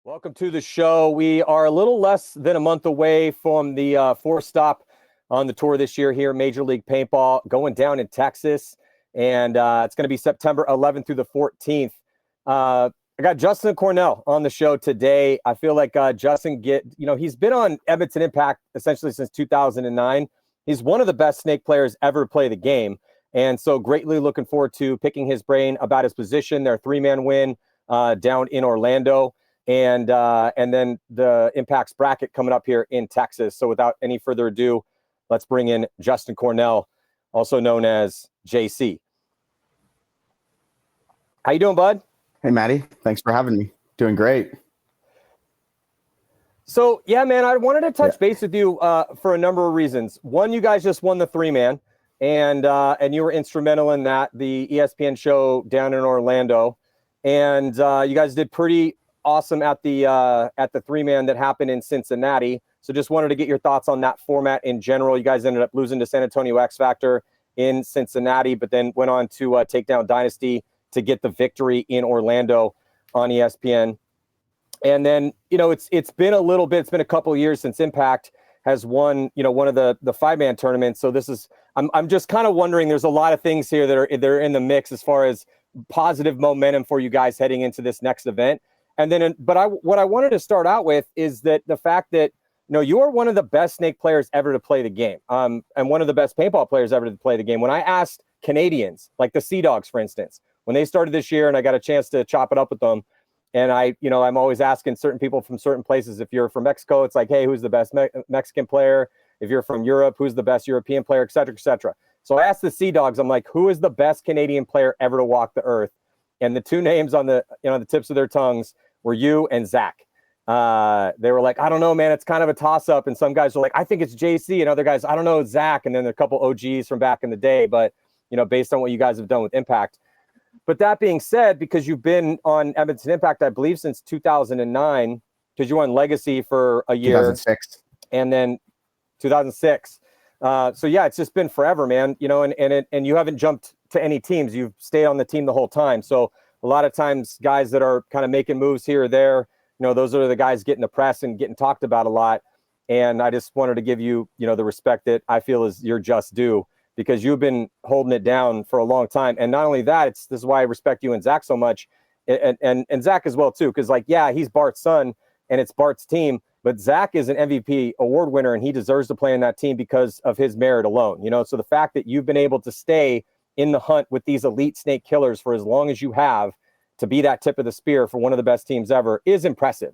Welcome to the show. We are a little less than a month away from the fourth stop on the tour this year here, Major League Paintball, going down in Texas. And it's going to be September 11th through the 14th. I got Justin Cornell on the show today. I feel like Justin he's been on Edmonton Impact essentially since 2009. He's one of the best snake players ever to play the game. And so greatly looking forward to picking his brain about his position, their three-man win down in Orlando. And then the Impact's bracket coming up here in Texas. So without any further ado, let's bring in Justin Cornell, also known as JC. How you doing, bud? Hey, Matty. Thanks for having me. Doing great. So, yeah, man, I wanted to touch base with you for a number of reasons. One, you guys just won the three-man, and you were instrumental in that, the ESPN show down in Orlando. And you guys did pretty awesome at the three-man that happened in Cincinnati. So just wanted to get your thoughts on that format in general. You guys ended up losing to San Antonio X Factor in Cincinnati, but then went on to take down Dynasty to get the victory in Orlando on ESPN. And then, it's been a little bit, it's been a couple of years since Impact has won, one of the five-man tournaments. So I'm just kind of wondering, there's a lot of things here that are in the mix as far as positive momentum for you guys heading into this next event. And then, what I wanted to start out with is that the fact that, you are one of the best snake players ever to play the game, and one of the best paintball players ever to play the game. When I asked Canadians, like the Sea Dogs, for instance, when they started this year and I got a chance to chop it up with them, and I'm always asking certain people from certain places, if you're from Mexico, it's like, hey, who's the best Mexican player? If you're from Europe, who's the best European player, et cetera, et cetera. So I asked the Sea Dogs, I'm like, who is the best Canadian player ever to walk the earth? And the two names on the tips of their tongues were you and Zach. They were like, I don't know, man, it's kind of a toss-up. And some guys were like, I think it's JC. And other guys, I don't know, it's Zach. And then a couple OGs from back in the day. But, based on what you guys have done with Impact. But that being said, because you've been on Edmonton Impact, I believe, since 2009, because you were on Legacy for a year. 2006. And then 2006. So, yeah, it's just been forever, man. And you haven't jumped to any teams. You've stayed on the team the whole time. So a lot of times guys that are kind of making moves here or there, those are the guys getting the press and getting talked about a lot. And I just wanted to give you, the respect that I feel is your just due, because you've been holding it down for a long time. And not only that, this is why I respect you and Zach so much, and Zach as well, too, because, he's Bart's son and it's Bart's team, but Zach is an MVP award winner and he deserves to play in that team because of his merit alone. So the fact that you've been able to stay in the hunt with these elite snake killers for as long as you have, to be that tip of the spear for one of the best teams ever, is impressive.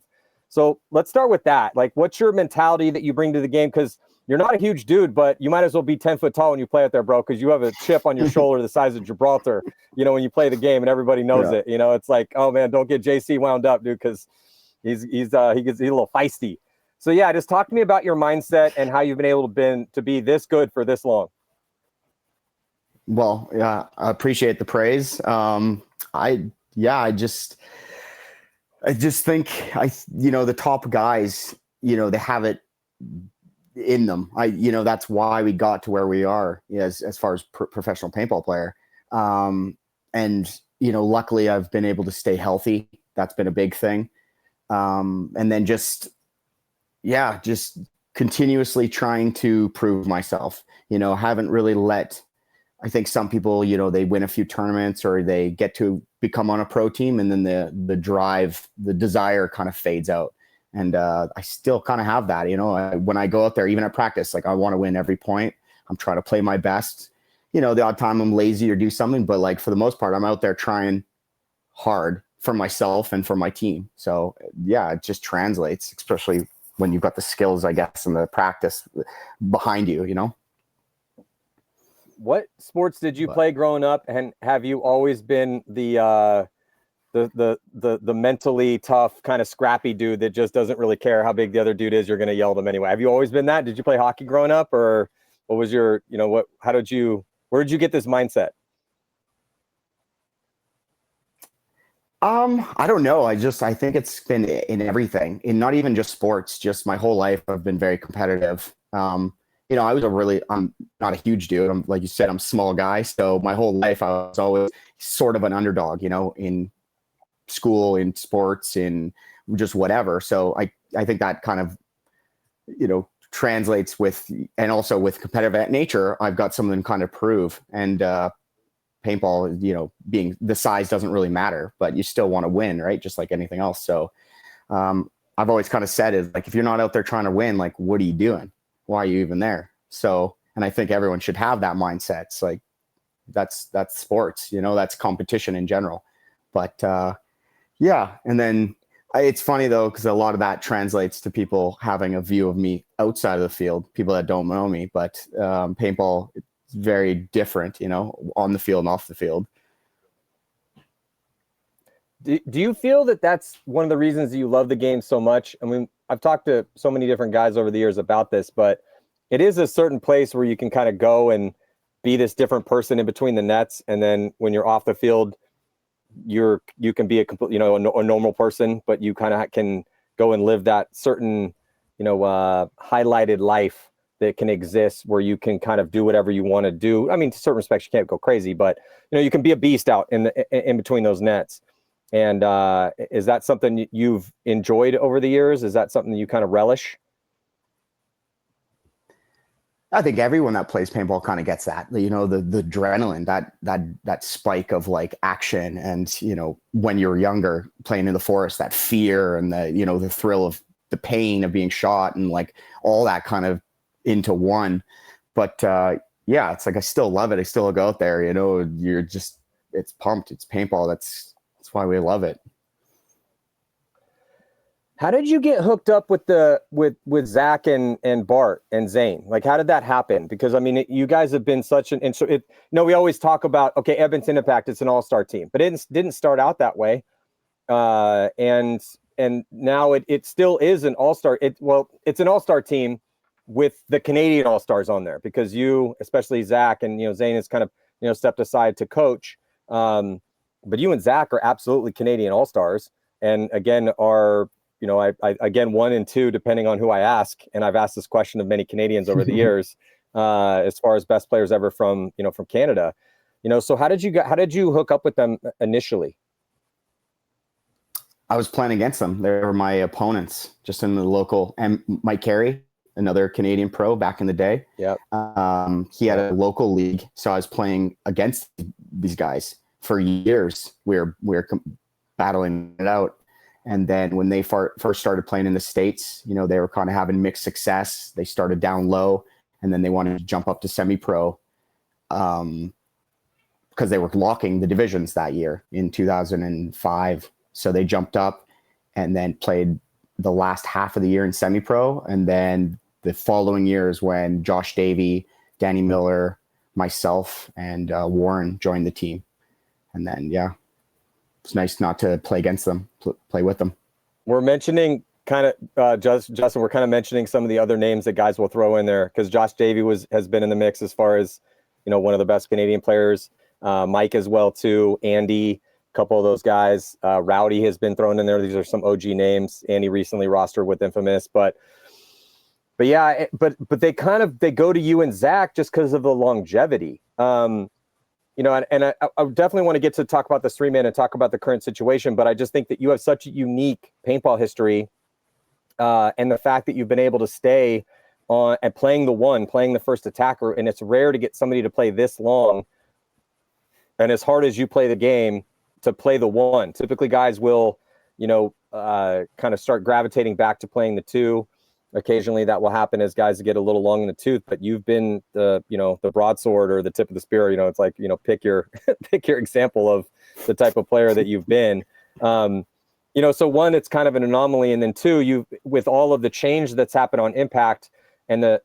So let's start with that. Like, what's your mentality that you bring to the game? Because you're not a huge dude, but you might as well be 10 foot tall when you play out there, bro, because you have a chip on your shoulder the size of Gibraltar, when you play the game, and everybody knows it. It's like, oh, man, don't get JC wound up, dude, because he's a little feisty. So, yeah, just talk to me about your mindset and how you've been able to be this good for this long. Well, yeah, I appreciate the praise. I just think the top guys, they have it in them. That's why we got to where we are as far as professional paintball player. And luckily I've been able to stay healthy. That's been a big thing. And then just continuously trying to prove myself, haven't really let, I think some people, they win a few tournaments or they get to become on a pro team, and then the drive, the desire kind of fades out. And I still kind of have that, when I go out there, even at practice, like I want to win every point. I'm trying to play my best. The odd time I'm lazy or do something, but for the most part, I'm out there trying hard for myself and for my team. So yeah, it just translates, especially when you've got the skills, I guess, and the practice behind you, What sports did you play growing up, and have you always been the mentally tough, kind of scrappy dude that just doesn't really care how big the other dude is? You're going to yell at him anyway. Have you always been that? Did you play hockey growing up, or what was your, where did you get this mindset? I don't know. I think it's been in everything, in not even just sports, just my whole life. I've been very competitive. I'm not a huge dude. Like you said, I'm a small guy. So my whole life I was always sort of an underdog, in school, in sports, in just whatever. So I think that kind of, translates with, and also with competitive nature, I've got something to kind of prove. And paintball, being the size doesn't really matter, but you still want to win, right? Just like anything else. So I've always kind of said is like, if you're not out there trying to win, like, what are you doing? Why are you even there? So, and I think everyone should have that mindset. It's like, that's sports, that's competition in general. But yeah. And then it's funny though, because a lot of that translates to people having a view of me outside of the field, people that don't know me, but paintball, it's very different, on the field and off the field. Do you feel that that's one of the reasons that you love the game so much? I mean, I've talked to so many different guys over the years about this, but it is a certain place where you can kind of go and be this different person in between the nets. And then when you're off the field, you can be a complete, a normal person, but you kind of can go and live that certain, highlighted life that can exist where you can kind of do whatever you want to do. I mean, to certain respects, you can't go crazy, but you can be a beast out in between those nets. And is that something you've enjoyed over the years? Is that something you kind of relish? I think everyone that plays paintball kind of gets that, the adrenaline, that spike of like action. And, when you're younger playing in the forest, that fear and the thrill of the pain of being shot and like all that kind of into one. But yeah, it's like, I still love it. I still go out there, it's pumped. It's paintball. That's why we love it. How did you get hooked up with with Zach and Bart and Zane? Like, how did that happen? Because I mean, you guys have been such an, and so we always talk about, okay, Edmonton Impact, it's an all-star team, but it didn't start out that way. And now it still is an all-star. It's an all-star team with the Canadian all-stars on there, because you, especially Zach and, Zane is kind of, stepped aside to coach. But you and Zach are absolutely Canadian all-stars. And again, are, I again, 1 and 2, depending on who I ask. And I've asked this question of many Canadians over the years, as far as best players ever from Canada, so how did you hook up with them initially? I was playing against them. They were my opponents just in the local, and Mike Carey, another Canadian pro back in the day. Yeah. He had a local league. So I was playing against these guys for years. We were battling it out. And then when they first started playing in the States, they were kind of having mixed success. They started down low, and then they wanted to jump up to semi-pro because they were locking the divisions that year in 2005. So they jumped up and then played the last half of the year in semi-pro. And then the following year is when Josh Davey, Danny Miller, myself, and Warren joined the team. And then, yeah. It's nice not to play against them, play with them. We're mentioning kind of, Justin, we're kind of mentioning some of the other names that guys will throw in there, because Josh Davey has been in the mix as far as, one of the best Canadian players. Mike as well, too. Andy, a couple of those guys. Rowdy has been thrown in there. These are some OG names. Andy recently rostered with Infamous. But yeah, but they go to you and Zach just because of the longevity. And I definitely want to get to talk about the 3-man and talk about the current situation, but I just think that you have such a unique paintball history, and the fact that you've been able to stay on and playing the first attacker, and it's rare to get somebody to play this long and as hard as you play the game to play the 1. Typically, guys will, kind of start gravitating back to playing the 2. Occasionally that will happen as guys get a little long in the tooth, but you've been the broadsword or the tip of the spear. It's like, pick your example of the type of player that you've been. So 1, it's kind of an anomaly, and then 2, you, with all of the change that's happened on Impact and the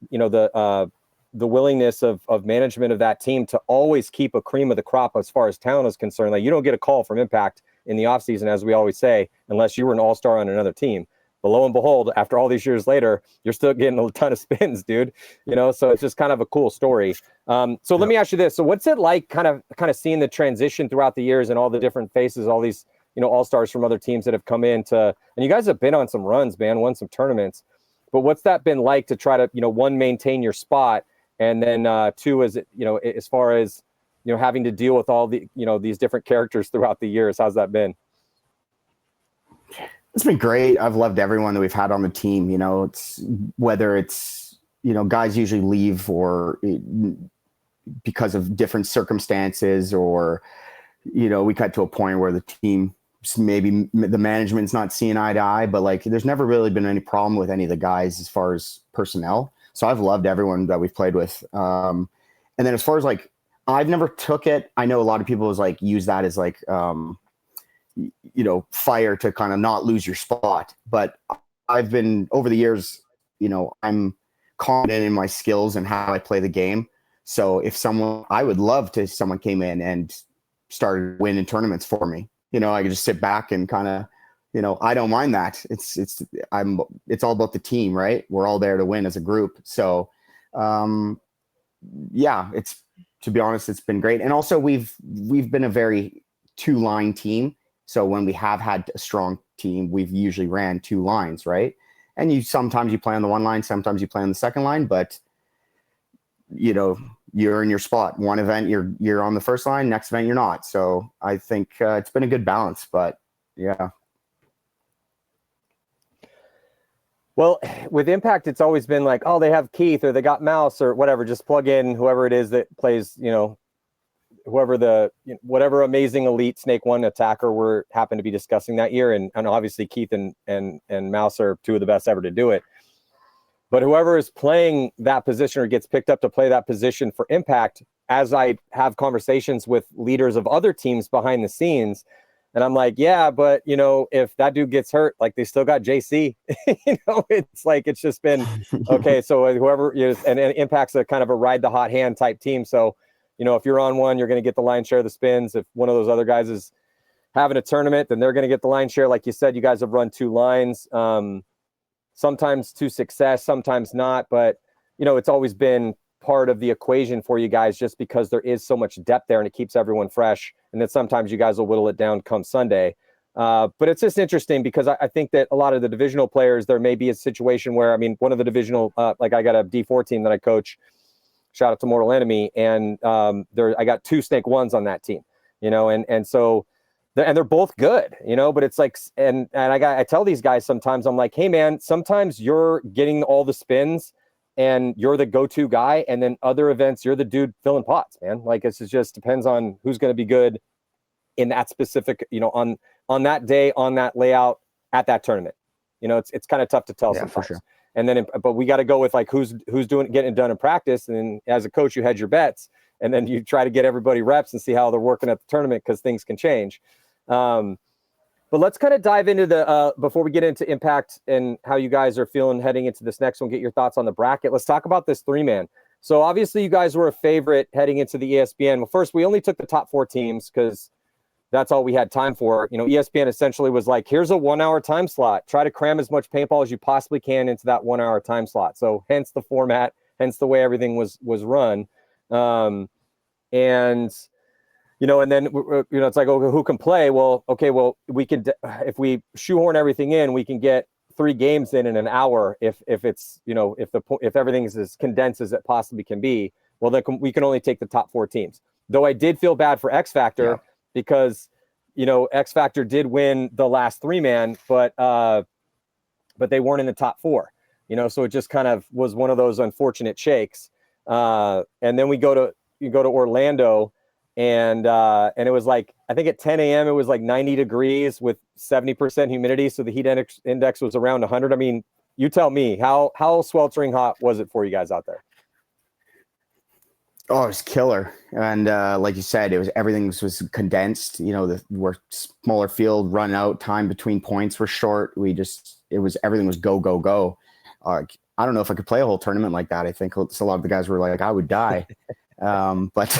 willingness of management of that team to always keep a cream of the crop as far as talent is concerned. Like, you don't get a call from Impact in the offseason, as we always say, unless you were an all-star on another team. But lo and behold, after all these years later, you're still getting a ton of spins, dude. So it's just kind of a cool story. So let me ask you this. So what's it like kind of seeing the transition throughout the years and all the different faces, all these, all-stars from other teams that have come in and you guys have been on some runs, man, won some tournaments. But what's that been like to try to, 1, maintain your spot, and then 2, is it, as far as, having to deal with all the, these different characters throughout the years, how's that been? It's been great. I've loved everyone that we've had on the team. You know, it's whether it's, you know, guys usually leave or because of different circumstances, or, you know, we got to a point where the team, maybe the management's not seeing eye to eye, but like there's never really been any problem with any of the guys as far as personnel. So I've loved everyone that we've played with. And then as far as like, I've never took it. I know a lot of people is like use that as like, you know, fire to kind of not lose your spot. But I've been over the years, you know, I'm confident in my skills and how I play the game. So if someone, I would love to, someone came in and started winning tournaments for me. You know, I could just sit back and kind of, you know, I don't mind that. It's all about the team, right? We're all there to win as a group. So, yeah, to be honest, it's been great. And also we've been a very two-line team. So when we have had a strong team, we've usually ran two lines, right? And sometimes you play on the one line, sometimes you play on the second line, but you know, you're in your spot. One event you're on the first line, next event you're not. So I think it's been a good balance, but yeah. Well, with Impact, it's always been like, oh, they have Keith or they got Mouse or whatever. Just plug in whoever it is that plays, you know, whatever amazing elite Snake One attacker we're happen to be discussing that year. And obviously Keith and Mouse are two of the best ever to do it. But whoever is playing that position or gets picked up to play that position for Impact, as I have conversations with leaders of other teams behind the scenes, and I'm like, yeah, but, you know, if that dude gets hurt, like they still got JC, you know, it's like, it's just been, okay, so whoever, you know, and Impact's a kind of a ride the hot hand type team. So, you know, if you're on one, you're going to get the lion's share of the spins. If one of those other guys is having a tournament, then they're going to get the lion's share. Like you said, you guys have run two lines. Sometimes to success, sometimes not, but you know, it's always been part of the equation for you guys just because there is so much depth there and it keeps everyone fresh. And then sometimes you guys will whittle it down come Sunday. But it's just interesting because I think that a lot of the divisional players, there may be a situation where, I mean, one of the divisional, like I got a D4 team that I coach, shout out to Mortal Enemy. And I got two Snake Ones on that team, you know, and so, and they're both good, you know, but it's like, and I tell these guys sometimes, I'm like, hey man, sometimes you're getting all the spins and you're the go-to guy. And then other events, you're the dude filling pots, man. Like, it's just depends on who's going to be good in that specific, you know, on that day, on that layout at that tournament. You know, it's kind of tough to tell sometimes. For sure. And then, but we got to go with like, who's getting it done in practice. And then as a coach, you hedge your bets and then you try to get everybody reps and see how they're working at the tournament because things can change. But let's kind of dive into the before we get into Impact and how you guys are feeling heading into this next one, get your thoughts on the bracket. Let's talk about this 3-man. So obviously you guys were a favorite heading into the ESPN. Well, first, we only took the top 4 teams because that's all we had time for. You know, ESPN essentially was like, here's a 1-hour time slot. Try to cram as much paintball as you possibly can into that 1-hour time slot. So hence the format, hence the way everything was run. And you know, and then, you know, it's like, okay, who can play? Well, okay, well, we can, if we shoehorn everything in, we can get 3 games in an hour. If it's, you know, if everything is as condensed as it possibly can be, well, then we can only take the top 4 teams. Though I did feel bad for X Factor because, you know, X Factor did win the last 3-man, but they weren't in the top 4, you know, so it just kind of was one of those unfortunate shakes. And then you go to Orlando. And it was like, I think at 10 a.m. it was like 90 degrees with 70% humidity. So the heat index was around 100. I mean, you tell me, how sweltering hot was it for you guys out there? Oh, it was killer. And like you said, everything was condensed. You know, we're smaller field, run out, time between points were short. Everything was go, go, go. I don't know if I could play a whole tournament like that. I think a lot of the guys were like, I would die. But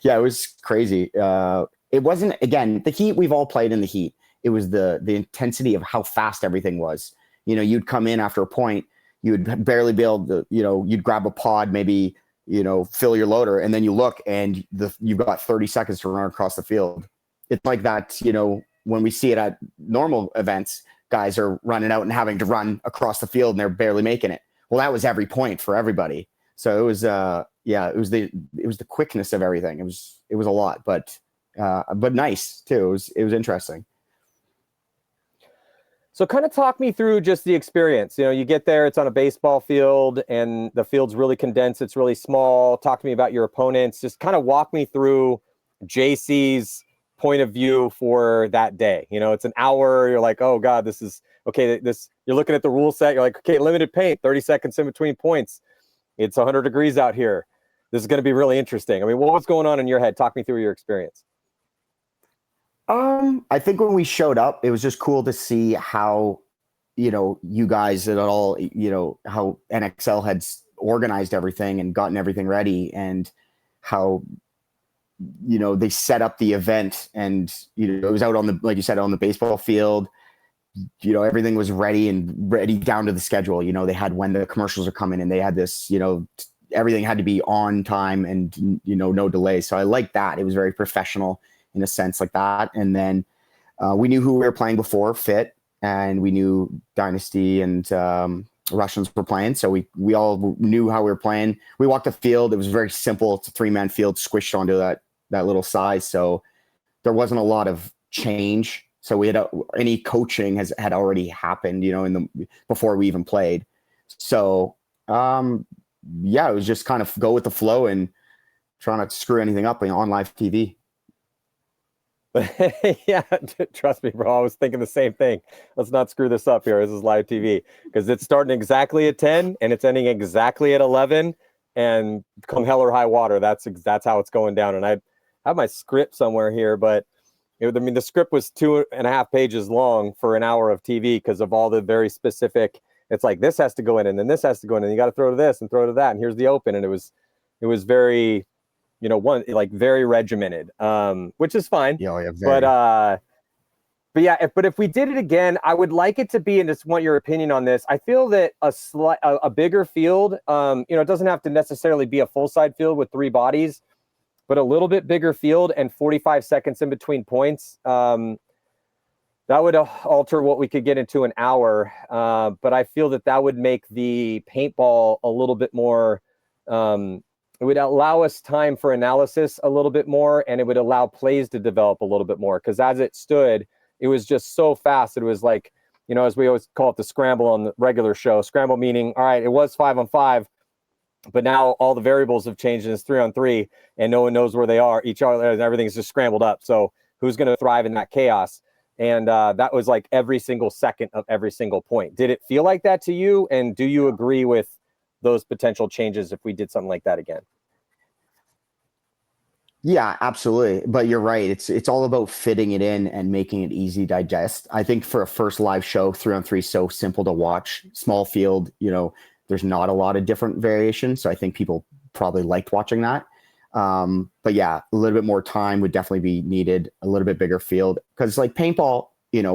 it was crazy. It wasn't, again, the heat, we've all played in the heat. It was the intensity of how fast everything was. You know, you'd come in after a point, you'd barely be able to, you know, you'd grab a pod, maybe, you know, fill your loader, and then you look and you've got 30 seconds to run across the field. It's like that, you know, when we see it at normal events, guys are running out and having to run across the field and they're barely making it. Well, that was every point for everybody. So it was, it was the quickness of everything. It was a lot, but nice too. It was interesting. So kind of talk me through just the experience. You know, you get there, it's on a baseball field and the field's really condensed. It's really small. Talk to me about your opponents. Just kind of walk me through JC's point of view for that day. You know, it's an hour. You're like, oh God, this is okay. You're looking at the rule set. You're like, okay, limited paint, 30 seconds in between points. It's 100 degrees out here. This is going to be really interesting. I mean, what was going on in your head? Talk me through your experience. I think when we showed up, it was just cool to see how, you guys at all, how NXL had organized everything and gotten everything ready, and how, they set up the event, and, it was out on the, like you said, on the baseball field. Everything was ready down to the schedule. They had when the commercials are coming, and they had this, everything had to be on time and, no delay. So I like that. It was very professional in a sense like that. And then we knew who we were playing before, Fit, and we knew Dynasty and Russians were playing. So we all knew how we were playing. We walked the field. It was very simple. It's a 3-man field squished onto that little size. So there wasn't a lot of change. So we had any coaching had already happened, before we even played. So it was just kind of go with the flow and try not to screw anything up on live TV. Yeah, trust me, bro. I was thinking the same thing. Let's not screw this up here. This is live TV, because it's starting exactly at 10 and it's ending exactly at 11. And come hell or high water, that's how it's going down. And I have my script somewhere here, but the script was 2.5 pages long for an hour of TV because of all the very specific. It's like this has to go in, and then this has to go in, and you got to throw to this and throw to that, and here's the open, and it was very. Very regimented, which is fine. Yeah, but if we did it again, I would like it to be, and just want your opinion on this. I feel that a bigger field, it doesn't have to necessarily be a full side field with 3 bodies, but a little bit bigger field and 45 seconds in between points. That would alter what we could get into an hour. But I feel that would make the paintball a little bit more, it would allow us time for analysis a little bit more, and it would allow plays to develop a little bit more. Because as it stood, it was just so fast. It was like, as we always call it, the scramble on the regular show. Scramble meaning, all right, it was 5-on-5, but now all the variables have changed and it's 3-on-3, and no one knows where they are. Each other, and everything's just scrambled up. So who's going to thrive in that chaos? And that was like every single second of every single point. Did it feel like that to you? And do you agree with those potential changes if we did something like that again? Yeah, absolutely. But you're right. It's all about fitting it in and making it easy to digest. I think for a first live show, 3-on-3 is so simple to watch. Small field, there's not a lot of different variations. So I think people probably liked watching that. But yeah, a little bit more time would definitely be needed, a little bit bigger field. Because like paintball,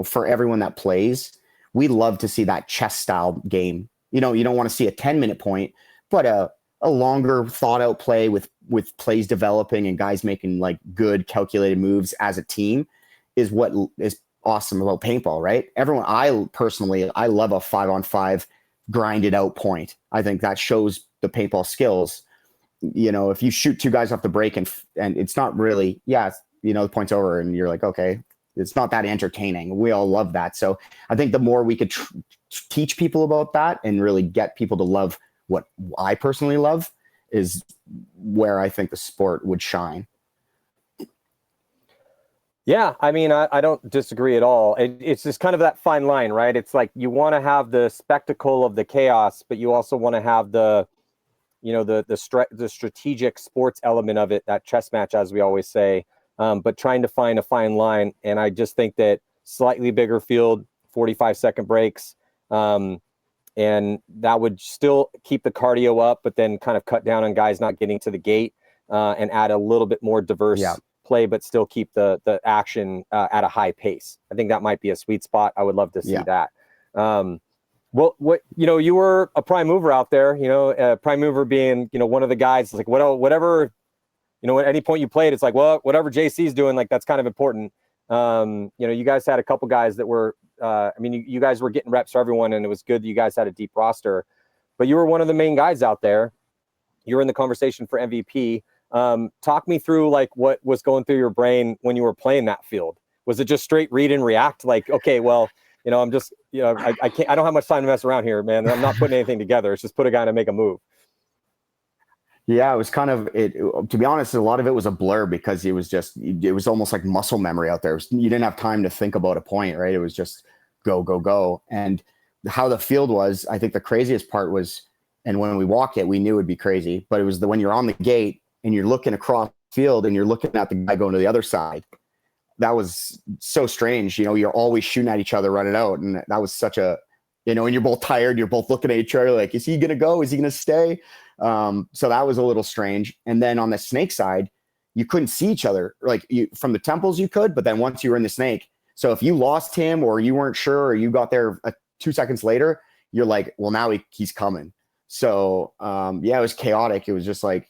for everyone that plays, we love to see that chess style game. You don't want to see a 10-minute point, but a longer thought out play with plays developing and guys making like good calculated moves as a team is what is awesome about paintball, right? I love a 5-on-5 grinded out point. I think that shows the paintball skills. If you shoot 2 guys off the break and it's not really, the point's over and you're like, okay, it's not that entertaining. We all love that. So I think the more we could teach people about that and really get people to love what I personally love is where I think the sport would shine. Yeah, I mean, I don't disagree at all. It's just kind of that fine line, right? It's like you want to have the spectacle of the chaos, but you also want to have the strategic sports element of it, that chess match, as we always say, but trying to find a fine line. And I just think that slightly bigger field, 45-second breaks, and that would still keep the cardio up, but then kind of cut down on guys not getting to the gate, and add a little bit more diverse play, but still keep the action at a high pace. I think that might be a sweet spot. I would love to see that. Well, you were a prime mover out there, prime mover being, one of the guys, like whatever, at any point you played, it's like, well, whatever JC's doing, like that's kind of important. You guys had a couple guys that were, you guys were getting reps for everyone, and it was good that you guys had a deep roster, but you were one of the main guys out there. You're in the conversation for MVP. Talk me through like what was going through your brain when you were playing that field. Was it just straight read and react? Like, okay, well, I'm just, I can't, I don't have much time to mess around here, man. I'm not putting anything together. It's just put a guy to make a move. Yeah, it was kind of to be honest, a lot of it was a blur because it was almost like muscle memory out there. You didn't have time to think about a point, right? It was just go, go, go. And how the field was, I think the craziest part was, and when we walked it, we knew it'd be crazy, but it was when you're on the gate and you're looking across the field and you're looking at the guy going to the other side. That was so strange. You're always shooting at each other running out. And that was such a, and you're both tired. You're both looking at each other like, is he going to go? Is he going to stay? So that was a little strange. And then on the snake side, you couldn't see each other. Like from the temples you could, but then once you were in the snake. So if you lost him or you weren't sure, or you got there 2 seconds later, you're like, well, now he's coming. So it was chaotic. It was just like,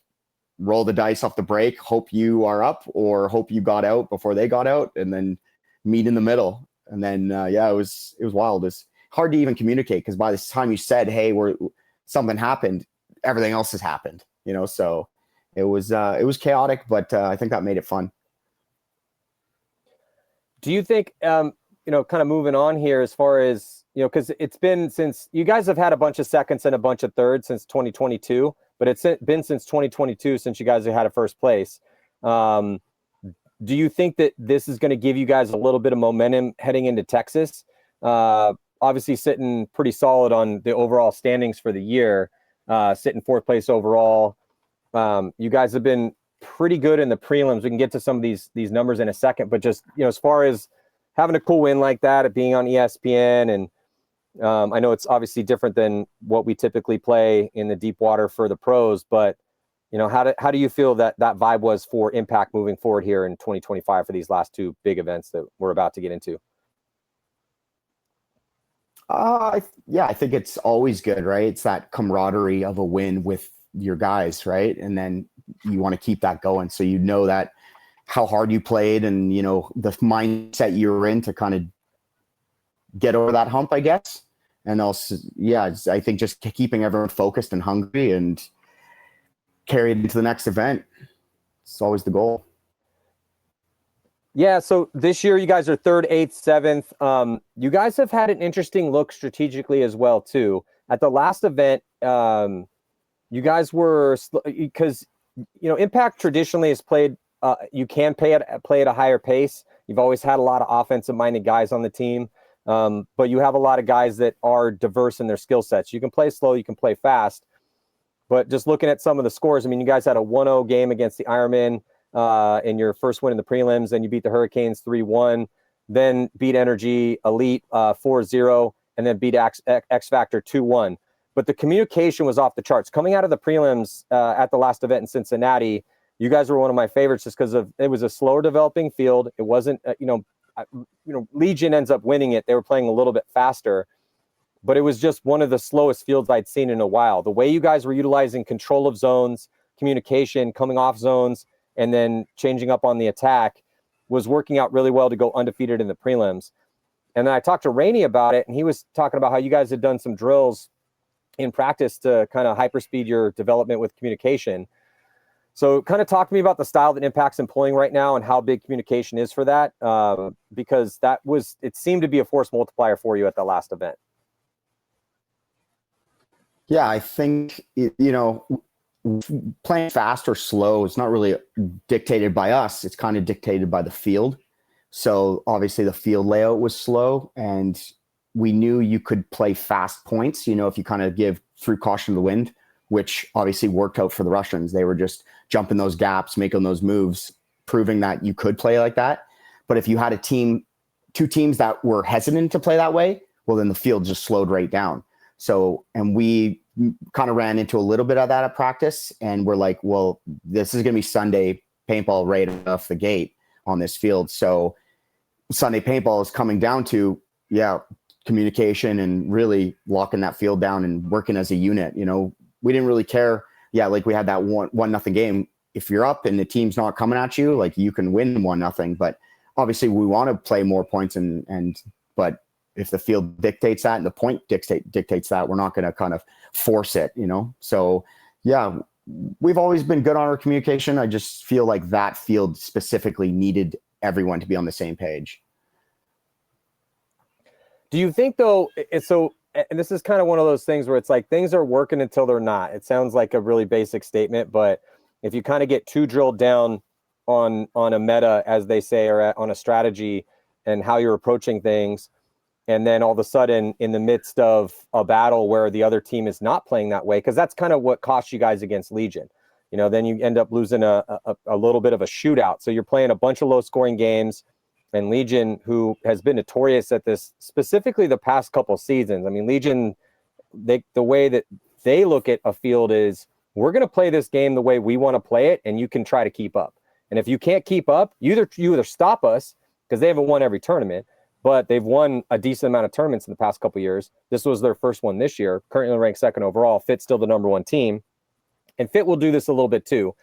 roll the dice off the break, hope you are up or hope you got out before they got out, and then meet in the middle. And then, it was wild. It's hard to even communicate because by the time you said, hey, something happened, everything else has happened, so it was chaotic, but I think that made it fun. Do you think, kind of moving on here as far as, because it's been since you guys have had a bunch of seconds and a bunch of thirds since 2022, but it's been since 2022 since you guys have had a first place. Do you think that this is going to give you guys a little bit of momentum heading into Texas? Obviously sitting pretty solid on the overall standings for the year, sitting fourth place overall. You guys have been pretty good in the prelims. We can get to some of these numbers in a second, but just, as far as having a cool win like that, at being on ESPN, and I know it's obviously different than what we typically play in the deep water for the pros, but how do you feel that vibe was for Impact moving forward here in 2025 for these last two big events that we're about to get into? I think it's always good, right? It's that camaraderie of a win with your guys, right? And then you want to keep that going. So that how hard you played and, the mindset you were in to kind of get over that hump, I guess. And also, I think just keeping everyone focused and hungry and carry it into the next event. It's always the goal. Yeah, so this year you guys are 3rd, 8th, 7th. You guys have had an interesting look strategically as well, too. At the last event, you guys were, because, Impact traditionally has played, you can play at a higher pace. You've always had a lot of offensive-minded guys on the team. But you have a lot of guys that are diverse in their skill sets. You can play slow, you can play fast. But just looking at some of the scores, I mean, you guys had a 1-0 game against the Ironmen in your first win in the prelims. Then you beat the Hurricanes 3-1. Then beat Energy Elite 4-0. And then beat X Factor 2-1. But the communication was off the charts. Coming out of the prelims at the last event in Cincinnati, you guys were one of my favorites just because it was a slower developing field. It wasn't, Legion ends up winning it. They were playing a little bit faster, but it was just one of the slowest fields I'd seen in a while. The way you guys were utilizing control of zones, communication, coming off zones, and then changing up on the attack was working out really well to go undefeated in the prelims. And then I talked to Rainey about it, and he was talking about how you guys had done some drills in practice to kind of hyperspeed your development with communication. So kind of talk to me about the style that Impact's employing right now and how big communication is for that, because it seemed to be a force multiplier for you at the last event. Yeah, I think, playing fast or slow is not really dictated by us. It's kind of dictated by the field. So obviously the field layout was slow, and we knew you could play fast points, if you kind of give through caution to the wind, which obviously worked out for the Russians. They were just jumping those gaps, making those moves, proving that you could play like that. But if you had two teams that were hesitant to play that way, well, then the field just slowed right down. So, and we kind of ran into a little bit of that at practice, and we're like, well, this is going to be Sunday paintball right off the gate on this field. So Sunday paintball is coming down to, communication and really locking that field down and working as a unit. We didn't really care. Like we had that 1-0 game. If you're up and the team's not coming at you, like you can win 1-0. But obviously we want to play more points but if the field dictates that and the point dictates that, we're not going to kind of force it, So we've always been good on our communication. I just feel like that field specifically needed everyone to be on the same page. Do you think though, so, and this is kind of one of those things where it's like things are working until they're not. It sounds like a really basic statement, but if you kind of get too drilled down on a meta, as they say, or on a strategy and how you're approaching things, and then all of a sudden in the midst of a battle where the other team is not playing that way, because that's kind of what cost you guys against Legion. Then you end up losing a little bit of a shootout. So you're playing a bunch of low scoring games. And Legion, who has been notorious at this, specifically the past couple seasons. I mean, Legion, the way that they look at a field is, we're going to play this game the way we want to play it, and you can try to keep up. And if you can't keep up, you either stop us, because they haven't won every tournament, but they've won a decent amount of tournaments in the past couple years. This was their first one this year, currently ranked second overall. Fit's still the number one team. And Fit will do this a little bit too.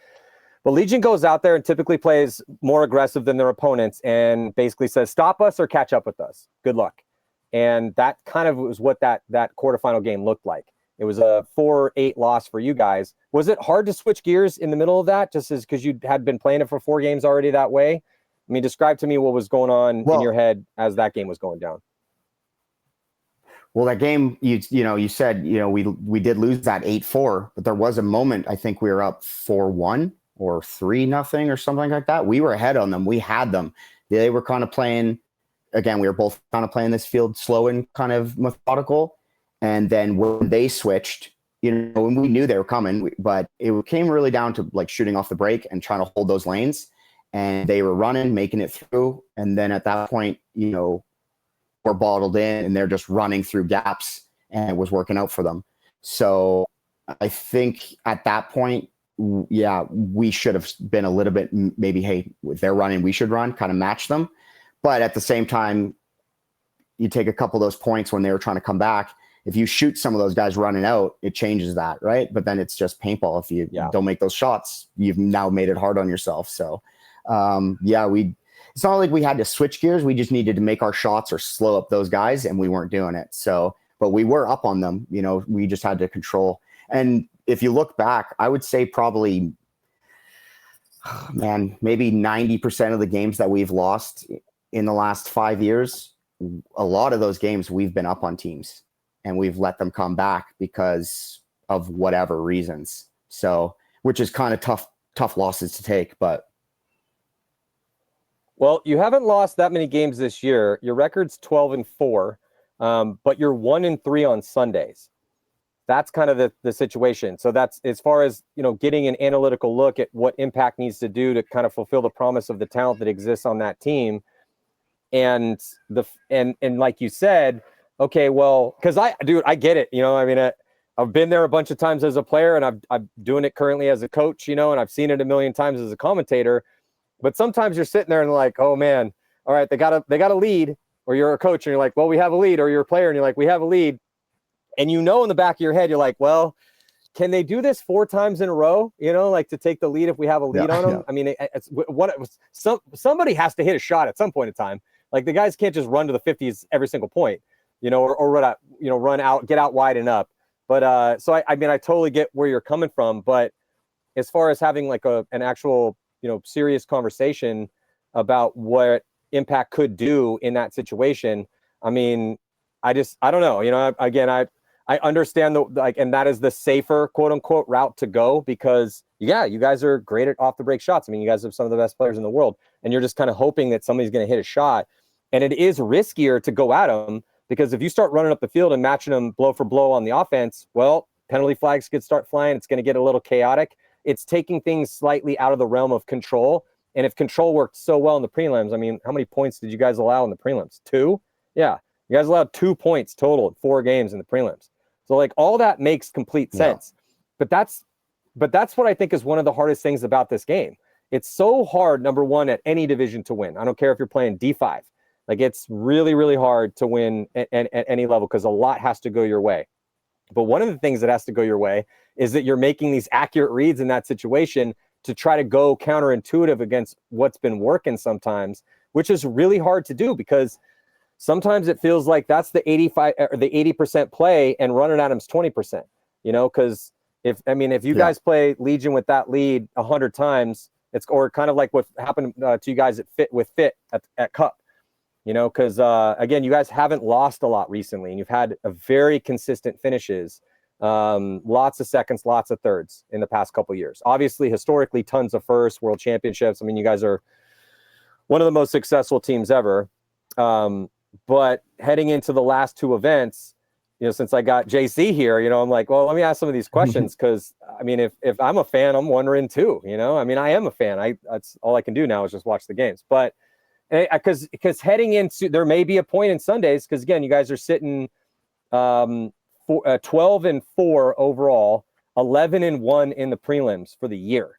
But Legion goes out there and typically plays more aggressive than their opponents and basically says, stop us or catch up with us. Good luck. And that kind of was what that quarterfinal game looked like. It was a 4-8 loss for you guys. Was it hard to switch gears in the middle of that, just as because you had been playing it for 4 games already that way? I mean, describe to me what was going on in your head as that game was going down. Well, that game, you said, we did lose that 8-4, but there was a moment, I think we were up 4-1. Or 3-0 or something like that. We were ahead on them. We had them. They were kind of playing, again, we were both kind of playing this field slow and kind of methodical. And then when they switched, and we knew they were coming, but it came really down to like shooting off the break and trying to hold those lanes. And they were running, making it through. And then at that point, we're bottled in and they're just running through gaps, and it was working out for them. So I think at that point, yeah, we should have been a little bit maybe, hey, if they're running, we should run, kind of match them. But at the same time, you take a couple of those points when they were trying to come back. If you shoot some of those guys running out, it changes that, right? But then it's just paintball. If you don't make those shots, you've now made it hard on yourself. So, it's not like we had to switch gears. We just needed to make our shots or slow up those guys, and we weren't doing it. So, but we were up on them. We just had to control. And if you look back, I would say probably, maybe 90% of the games that we've lost in the last 5 years, a lot of those games we've been up on teams and we've let them come back because of whatever reasons. So, which is kind of tough losses to take, but. Well, you haven't lost that many games this year. Your record's 12-4, but you're 1-3 on Sundays. That's kind of the situation. So that's as far as, getting an analytical look at what Impact needs to do to kind of fulfill the promise of the talent that exists on that team. And like you said, okay, well, because I get it. I've been there a bunch of times as a player, and I'm doing it currently as a coach, and I've seen it a million times as a commentator. But sometimes you're sitting there and like, oh man, all right, they got a lead, or you're a coach and you're like, well, we have a lead, or you're a player and you're like, we have a lead. And in the back of your head, you're like, well, can they do this 4 times in a row? Like to take the lead if we have a lead on them. Yeah. I mean, somebody has to hit a shot at some point in time. Like the guys can't just run to the 50s every single point, or run out, get out wide and up. But so I totally get where you're coming from. But as far as having like an actual, serious conversation about what Impact could do in that situation, I mean, I don't know. I understand and that is the safer quote unquote route to go, because you guys are great at off the break shots. I mean, you guys have some of the best players in the world, and you're just kind of hoping that somebody's going to hit a shot. And it is riskier to go at them, because if you start running up the field and matching them blow for blow on the offense, well, penalty flags could start flying. It's going to get a little chaotic. It's taking things slightly out of the realm of control. And if control worked so well in the prelims, I mean, how many points did you guys allow in the prelims? 2? Yeah. You guys allowed 2 points total in 4 games in the prelims. So like all that makes complete sense. Yeah. But that's what I think is one of the hardest things about this game. It's so hard, number one, at any division to win. I don't care if you're playing D5. Like it's really, really hard to win at any level, because a lot has to go your way. But one of the things that has to go your way is that you're making these accurate reads in that situation to try to go counterintuitive against what's been working sometimes, which is really hard to do, because sometimes it feels like that's the 85 or the 80% play and running at him's 20%, because if you guys play Legion with that lead 100 times, or kind of like what happened to you guys at Fit at Cup. because again, you guys haven't lost a lot recently, and you've had a very consistent finishes, lots of seconds, lots of thirds in the past couple of years. Obviously, historically, tons of firsts, world championships. I mean, you guys are one of the most successful teams ever. But heading into the last two events, since I got JC here, I'm like, well, let me ask some of these questions, because I mean, if I'm a fan, I'm wondering too. I mean, I am a fan. That's all I can do now is just watch the games. But because heading into, there may be a point in Sundays, because again, you guys are sitting 12-4 overall, 11-1 in the prelims for the year.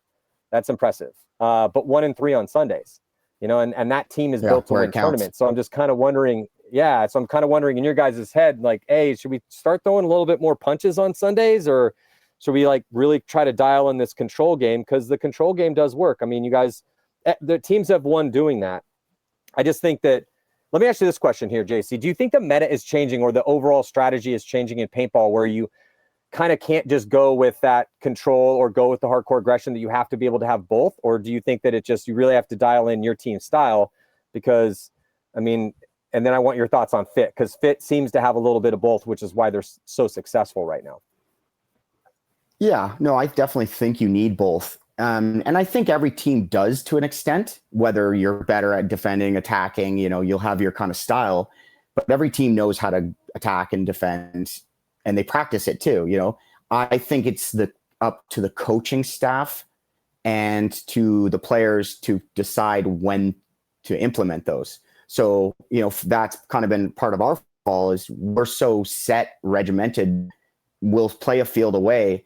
That's impressive. But 1-3 on Sundays. And that team is built to win tournaments. So I'm just kind of wondering, in your guys' head, like, hey, should we start throwing a little bit more punches on Sundays, or should we like really try to dial in this control game? Because the control game does work. I mean, you guys, the teams have won doing that. I just think that, let me ask you this question here, JC. Do you think the meta is changing, or the overall strategy is changing in paintball, where you kind of can't just go with that control or go with the hardcore aggression, that you have to be able to have both? Or do you think that you really have to dial in your team style? Because, I mean, and then I want your thoughts on Fit, because Fit seems to have a little bit of both, which is why they're so successful right now. Yeah, no, I definitely think you need both. And I think every team does, to an extent, whether you're better at defending, attacking, you'll have your kind of style, but every team knows how to attack and defend, and they practice it too. I think it's up to the coaching staff and to the players to decide when to implement those. So, that's kind of been part of our fall, is we're so set, regimented. We'll play a field away,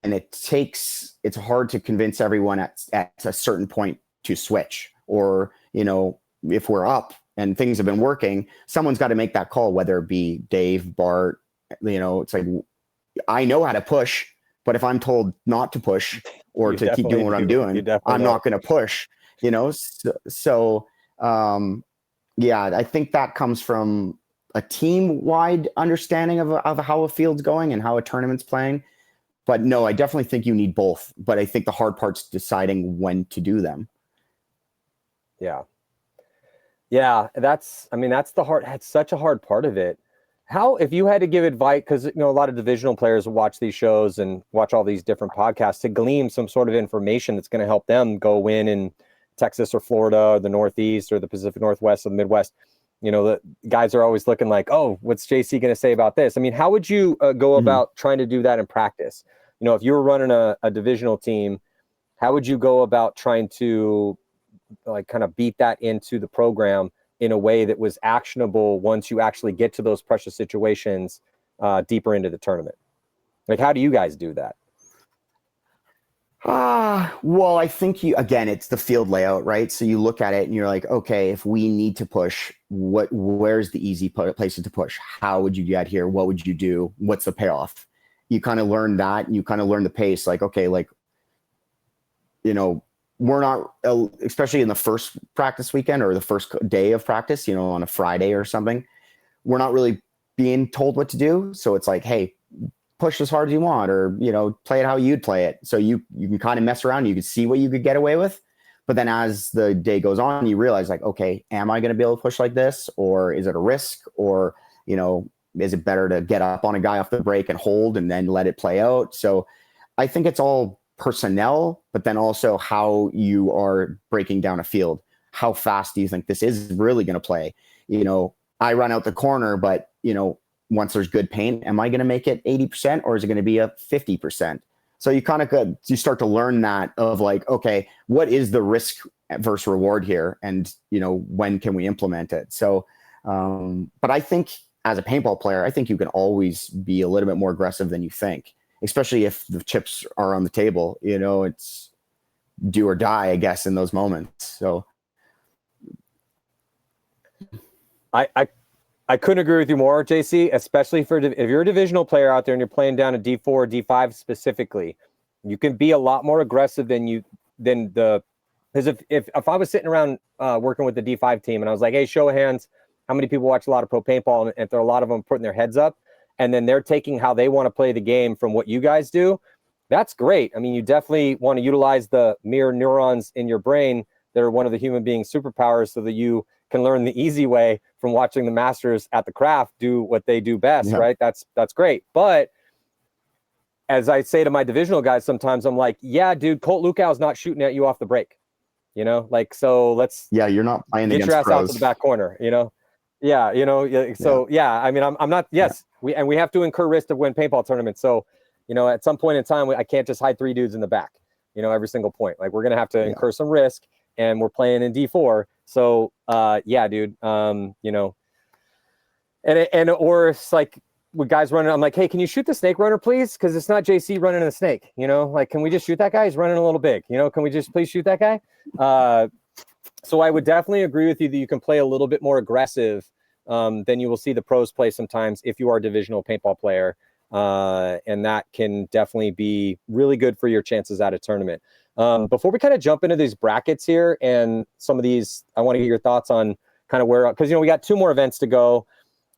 and it's hard to convince everyone at a certain point to switch, or, if we're up and things have been working, someone's got to make that call, whether it be Dave, Bart. It's like, I know how to push, but if I'm told not to push or to keep doing what I'm doing, I'm not going to push, yeah, I think that comes from a team-wide understanding of how a field's going and how a tournament's playing. But no, I definitely think you need both. But I think the hard part's deciding when to do them. Yeah. Yeah, that's such a hard part of it. How, if you had to give advice, because a lot of divisional players watch these shows and watch all these different podcasts to glean some sort of information that's going to help them go win in Texas or Florida or the Northeast or the Pacific Northwest or the Midwest. The guys are always looking like, oh, what's JC going to say about this? I mean, how would you go about trying to do that in practice? If you were running a divisional team, how would you go about trying to like kind of beat that into the program in a way that was actionable once you actually get to those pressure situations deeper into the tournament? Like, how do you guys do that? Well, I think it's the field layout, right? So you look at it and you're like, okay, if we need to push, where's the easy places to push? How would you get here? What would you do? What's the payoff? You kind of learn that, and you kind of learn the pace. Like, okay, we're not, especially in the first practice weekend or the first day of practice, on a Friday or something, we're not really being told what to do. So it's like, hey, push as hard as you want, or, play it how you'd play it. So you can kind of mess around. You can see what you could get away with. But then as the day goes on, you realize like, okay, am I going to be able to push like this? Or is it a risk? Or, is it better to get up on a guy off the break and hold and then let it play out? So I think it's all personnel, but then also how you are breaking down a field. How fast do you think this is really going to play? I run out the corner, but, once there's good paint, am I going to make it 80%, or is it going to be a 50%? So you kind of you start to learn that of like, okay, what is the risk versus reward here? And, when can we implement it? So, but I think as a paintball player, I think you can always be a little bit more aggressive than you think, especially if the chips are on the table. It's do or die, I guess, in those moments. So I couldn't agree with you more, JC, especially if you're a divisional player out there and you're playing down a D4 or D5 specifically, you can be a lot more aggressive because if I was sitting around working with the D5 team and I was like, hey, show of hands, how many people watch a lot of pro paintball? And if there are a lot of them putting their heads up and then they're taking how they want to play the game from what you guys do, that's great. I mean, you definitely want to utilize the mirror neurons in your brain that are one of the human being superpowers so that you can learn the easy way from watching the masters at the craft do what they do best, right? That's great. But as I say to my divisional guys, sometimes I'm like, yeah, dude, Colt Lukow's not shooting at you off the break, like, so let's you're not playing get against your ass pros. out to the back corner, so I mean, I'm not, yes, we have to incur risk to win paintball tournaments. So, at some point in time, I can't just hide 3 dudes in the back, every single point. Like, we're going to have to incur some risk, and we're playing in D4. So, dude, or it's like, with guys running, I'm like, hey, can you shoot the snake runner, please? Because it's not JC running the snake, like, can we just shoot that guy? He's running a little big, can we just please shoot that guy? So I would definitely agree with you that you can play a little bit more aggressive than you will see the pros play sometimes if you are a divisional paintball player. And that can definitely be really good for your chances at a tournament. Before we kind of jump into these brackets here and some of these, I want to get your thoughts on kind of where, because, we got 2 more events to go.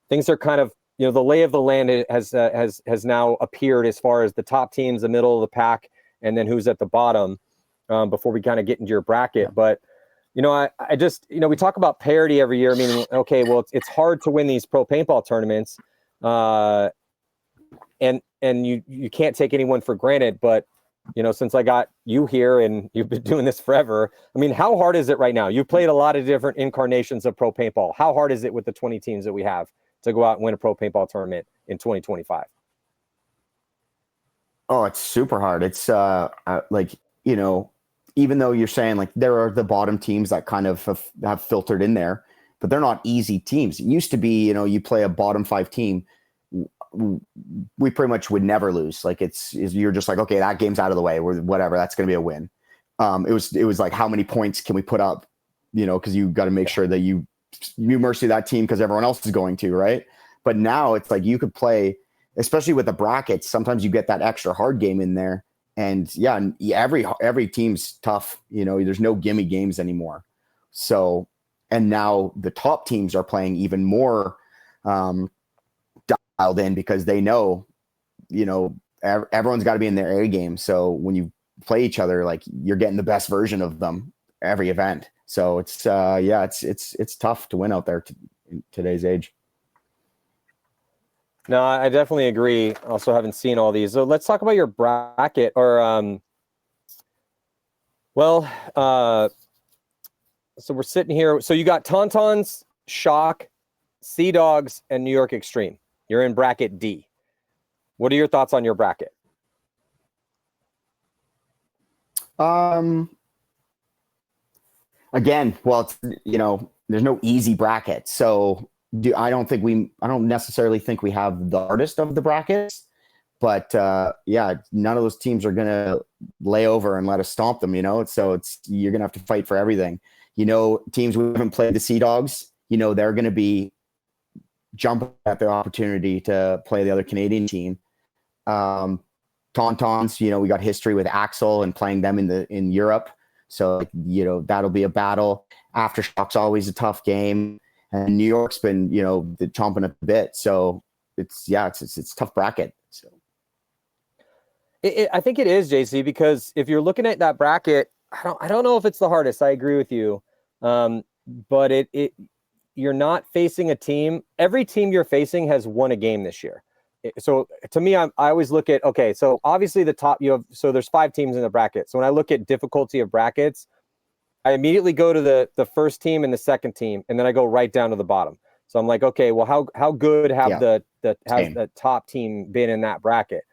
Things are kind of, the lay of the land has now appeared as far as the top teams, the middle of the pack, and then who's at the bottom before we kind of get into your bracket. But, I just, we talk about parity every year, meaning, okay, well, it's hard to win these pro paintball tournaments. And you can't take anyone for granted. But, since I got you here and you've been doing this forever, I mean, how hard is it right now? You've played a lot of different incarnations of pro paintball. How hard is it with the 20 teams that we have to go out and win a pro paintball tournament in 2025? Oh, it's super hard. It's like, even though you're saying like there are the bottom teams that kind of have filtered in there, but they're not easy teams. It used to be, you play a bottom 5 team, we pretty much would never lose. Like you're just like, okay, that game's out of the way, or whatever, that's going to be a win. It was like, how many points can we put up, because you got to make sure that you mercy that team because everyone else is going to, right? But now it's like you could play, especially with the brackets, sometimes you get that extra hard game in there. And every team's tough, there's no gimme games anymore. So, and now the top teams are playing even more dialed in because they know, everyone's got to be in their A game. So when you play each other, like you're getting the best version of them every event. So it's it's tough to win out there in today's age. No, I definitely agree. Also haven't seen all these. So let's talk about your bracket or so we're sitting here. So you got Tauntauns, Shock, Sea Dogs, and New York Extreme. You're in bracket D. What are your thoughts on your bracket? Again, well, it's, there's no easy bracket. So I don't necessarily think we have the hardest of the brackets, but none of those teams are going to lay over and let us stomp them, so you're going to have to fight for everything. Teams we haven't played, the Sea Dogs, they're going to be jumping at the opportunity to play the other Canadian team. Tauntauns, we got history with Axel and playing them in Europe. So, that'll be a battle. Aftershock's always a tough game. And New York's been, the chomping at the bit. So it's a tough bracket. So I think it is, JC, because if you're looking at that bracket, I don't know if it's the hardest. I agree with you. But you're not facing a team. Every team you're facing has won a game this year. So to me, I always look at, okay, so obviously the top so there's 5 teams in the bracket. So when I look at difficulty of brackets, I immediately go to the first team and the second team, and then I go right down to the bottom. So I'm like, okay, well, how good has the top team been in that bracket?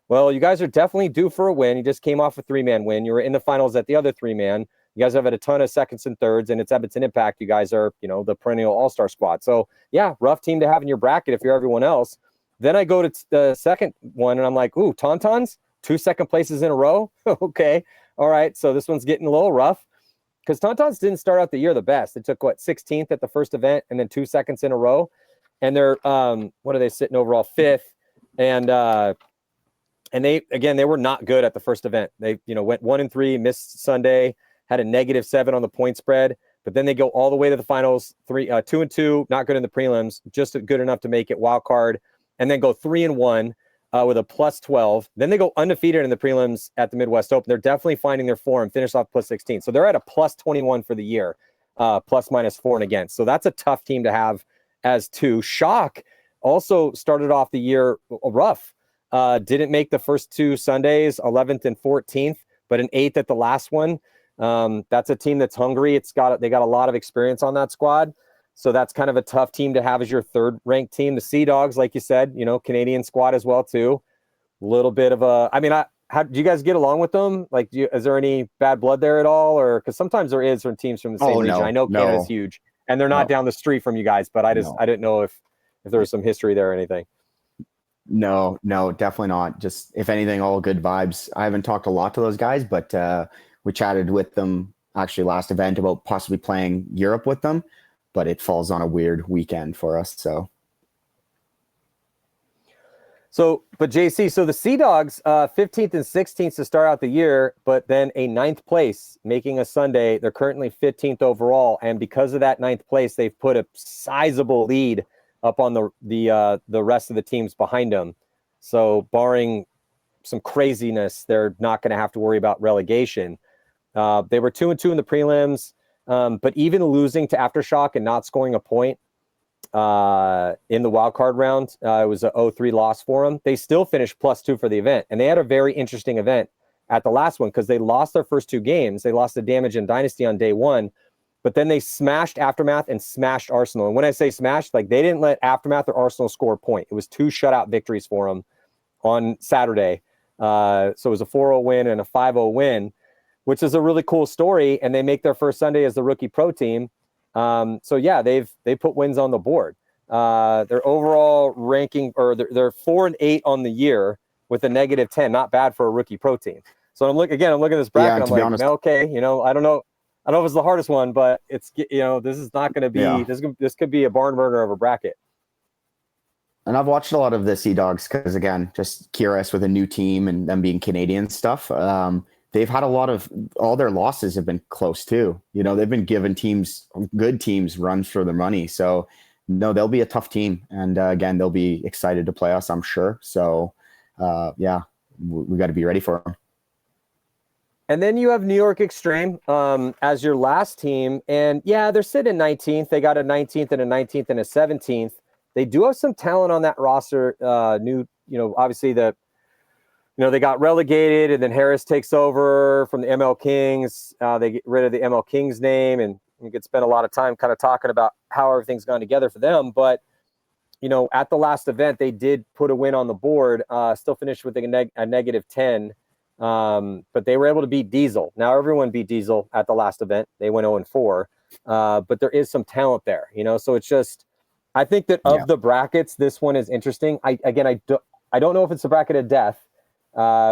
Well, you guys are definitely due for a win. You just came off a 3-man win. You were in the finals at the other 3-man. You guys have had a ton of seconds and thirds, and it's Edmonton Impact. You guys are, the perennial all-star squad. So yeah, rough team to have in your bracket if you're everyone else. Then I go to the second one, and I'm like, ooh, Tauntauns, 2 second places in a row. Okay, all right. So this one's getting a little rough because Tauntauns didn't start out the year the best. They took 16th at the first event, and then 2 seconds in a row. And they're what are they sitting overall 5th? And they were not good at the first event. They went 1-3, missed Sunday, had a -7 on the point spread. But then they go all the way to the finals, 2-2, not good in the prelims, just good enough to make it wild card. And then go 3-1 with a +12. Then they go undefeated in the prelims at the Midwest Open. They're definitely finding their form, finish off +16. So they're at a +21 for the year. plus minus 4 and against. So that's a tough team to have as 2. Shock also started off the year rough. Didn't make the first 2 Sundays, 11th and 14th, but an 8th at the last one. That's a team that's hungry. They got a lot of experience on that squad. So that's kind of a tough team to have as your 3rd ranked team. The Sea Dogs, like you said, Canadian squad as well too. A little bit of how do you guys get along with them? Like, is there any bad blood there at all? Or because sometimes there is from teams from the same region. I know Canada's huge, and they're not down the street from you guys. But I didn't know if there was some history there or anything. No, definitely not. Just if anything, all good vibes. I haven't talked a lot to those guys, but we chatted with them actually last event about possibly playing Europe with them, but it falls on a weird weekend for us. But JC, so the Sea Dogs, 15th and 16th to start out the year, but then a 9th place making a Sunday. They're currently 15th overall, and because of that 9th place, they've put a sizable lead up on the rest of the teams behind them. So barring some craziness, they're not going to have to worry about relegation. They were 2-2 in the prelims, but even losing to Aftershock and not scoring a point in the wild card round, it was a 0-3 loss for them. They still finished +2 for the event, and they had a very interesting event at the last one because they lost their first 2 games. They lost to Damage and Dynasty on day 1, but then they smashed Aftermath and smashed Arsenal. And when I say smashed, like they didn't let Aftermath or Arsenal score a point. It was 2 shutout victories for them on Saturday. So it was a 4-0 win and a 5-0 win, which is a really cool story. And they make their first Sunday as the rookie pro team. So yeah, they put wins on the board. Their overall ranking, or they're 4-8 on the year with a -10. Not bad for a rookie pro team. So I'm looking at this bracket. Yeah, I'm like, honest, okay, I don't know if it's the hardest one, but it's, this is not going to be, this could be a barn burner of a bracket. And I've watched a lot of the Sea Dogs because, again, just curious with a new team and them being Canadian stuff. They've had all their losses have been close too. They've been giving good teams runs for their money. So no, they'll be a tough team. And again, they'll be excited to play us, I'm sure. So we got to be ready for them. And then you have New York Extreme as your last team. And yeah, they're sitting 19th. They got a 19th and a 19th and a 17th. They do have some talent on that roster. Obviously they got relegated, and then Harris takes over from the ML Kings. They get rid of the ML Kings name, and you could spend a lot of time kind of talking about how everything's gone together for them. But, at the last event, they did put a win on the board, still finished with a -10. But they were able to beat Diesel. Now, everyone beat Diesel at the last event. They went 0-4. But there is some talent there, so it's just, I think that of the brackets, this one is interesting. I don't know if it's the bracket of death.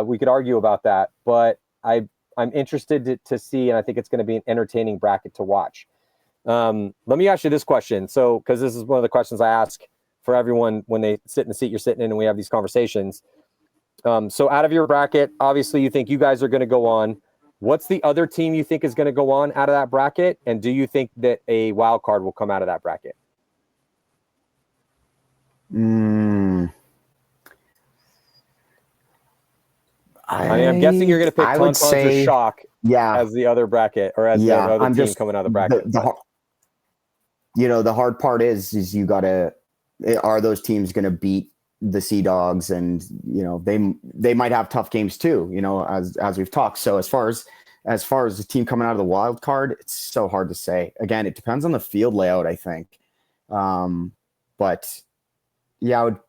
We could argue about that, but I'm interested to see, and I think it's going to be an entertaining bracket to watch. Let me ask you this question. So, because this is one of the questions I ask for everyone when they sit in the seat you're sitting in and we have these conversations. So out of your bracket, obviously you think you guys are going to go on. What's the other team you think is going to go on out of that bracket? And do you think that a wild card will come out of that bracket? I'm guessing you're going to pick Tauntauns or Shock as the other bracket, or as the other team coming out of the bracket. The hard part is you got to, are those teams going to beat the Sea Dogs? And, they might have tough games too, as we've talked. So as far as the team coming out of the wild card, it's so hard to say. Again, it depends on the field layout, I think. But yeah, I would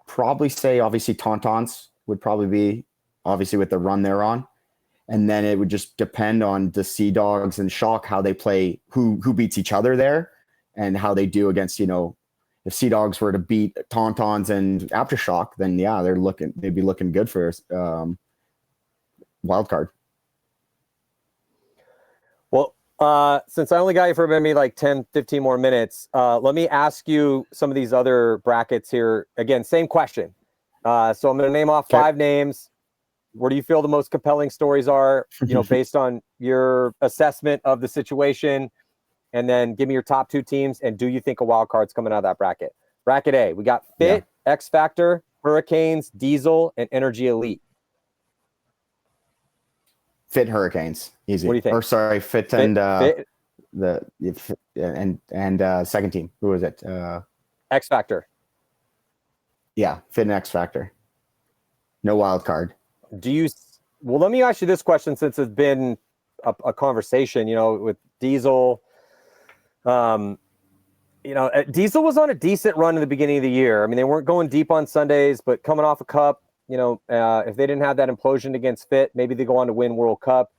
probably say obviously Tauntauns would probably be, obviously with the run they're on. And then it would just depend on the Sea Dogs and Shock, how they play, who beats each other there, and how they do against, if Sea Dogs were to beat Tauntauns and Aftershock, then they'd be looking good for wild card. Well, since I only got you for maybe like 10, 15 more minutes, let me ask you some of these other brackets here. Again, same question. So I'm going to name off 5 names. Where do you feel the most compelling stories are, based on your assessment of the situation? And then give me your top 2 teams. And do you think a wild card's coming out of that bracket? Bracket A, we got Fit, X Factor, Hurricanes, Diesel, and Energy Elite. Fit Hurricanes, easy. What do you think? Or sorry, Fit and Fit. second team. Who was it? X Factor. Yeah, Fit and X Factor. No wild card. Well, let me ask you this question, since it's been a conversation, with Diesel. Diesel was on a decent run in the beginning of the year. I mean, they weren't going deep on Sundays, but coming off a cup, if they didn't have that implosion against Fit, maybe they go on to win World Cup,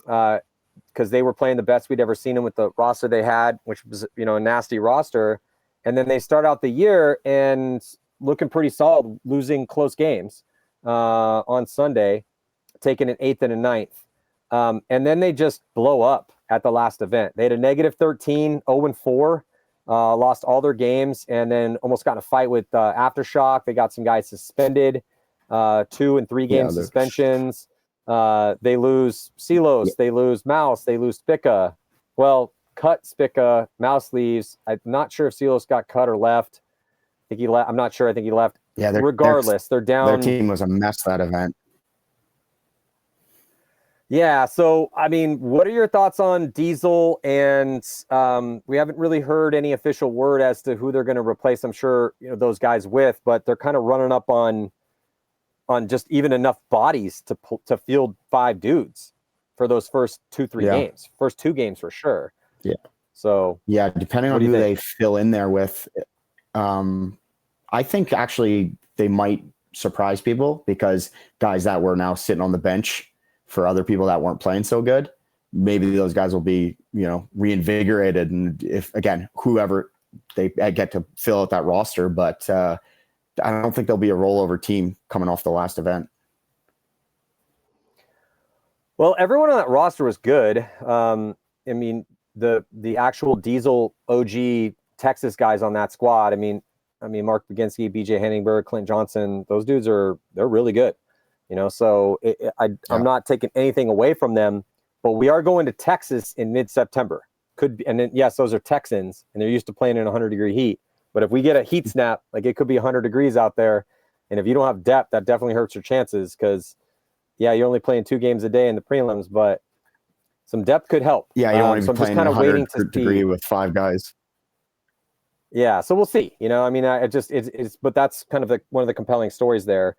because they were playing the best we'd ever seen them with the roster they had, which was, a nasty roster. And then they start out the year and looking pretty solid, losing close games on Sunday, taking an 8th and a 9th. And then they just blow up at the last event. They had a -13, 0-4, lost all their games, and then almost got in a fight with Aftershock. They got some guys suspended, 2 and 3 game suspensions. They lose Silos, they lose Mouse, they lose Spica. Well, cut Spica, Mouse leaves. I'm not sure if Silos got cut or left. I think he left. I'm not sure. I think he left. Yeah, regardless, they're down. Their team was a mess that event. Yeah. So, I mean, what are your thoughts on Diesel? And we haven't really heard any official word as to who they're going to replace. I'm sure those guys with, but they're kind of running up on just even enough bodies to field 5 dudes for those first 2-3 games. First 2 games for sure. Yeah. So yeah, depending on who they fill in there with, I think actually they might surprise people, because guys that were now sitting on the bench for other people that weren't playing so good, maybe those guys will be, reinvigorated. And if, again, whoever they get to fill out that roster, but I don't think there'll be a rollover team coming off the last event. Well, everyone on that roster was good. I mean, the actual Diesel OG Texas guys on that squad. I mean, Mark Baginski, BJ Henningberg, Clint Johnson, those dudes they're really good. So I'm not taking anything away from them, but we are going to Texas in mid-September. And then, yes, those are Texans, and they're used to playing in 100-degree heat. But if we get a heat snap, like it could be 100 degrees out there, and if you don't have depth, that definitely hurts your chances, because, yeah, you're only playing 2 games a day in the prelims, but some depth could help. Yeah, you don't want to be playing 100-degree with 5 guys. Yeah, so we'll see. But that's kind of one of the compelling stories there.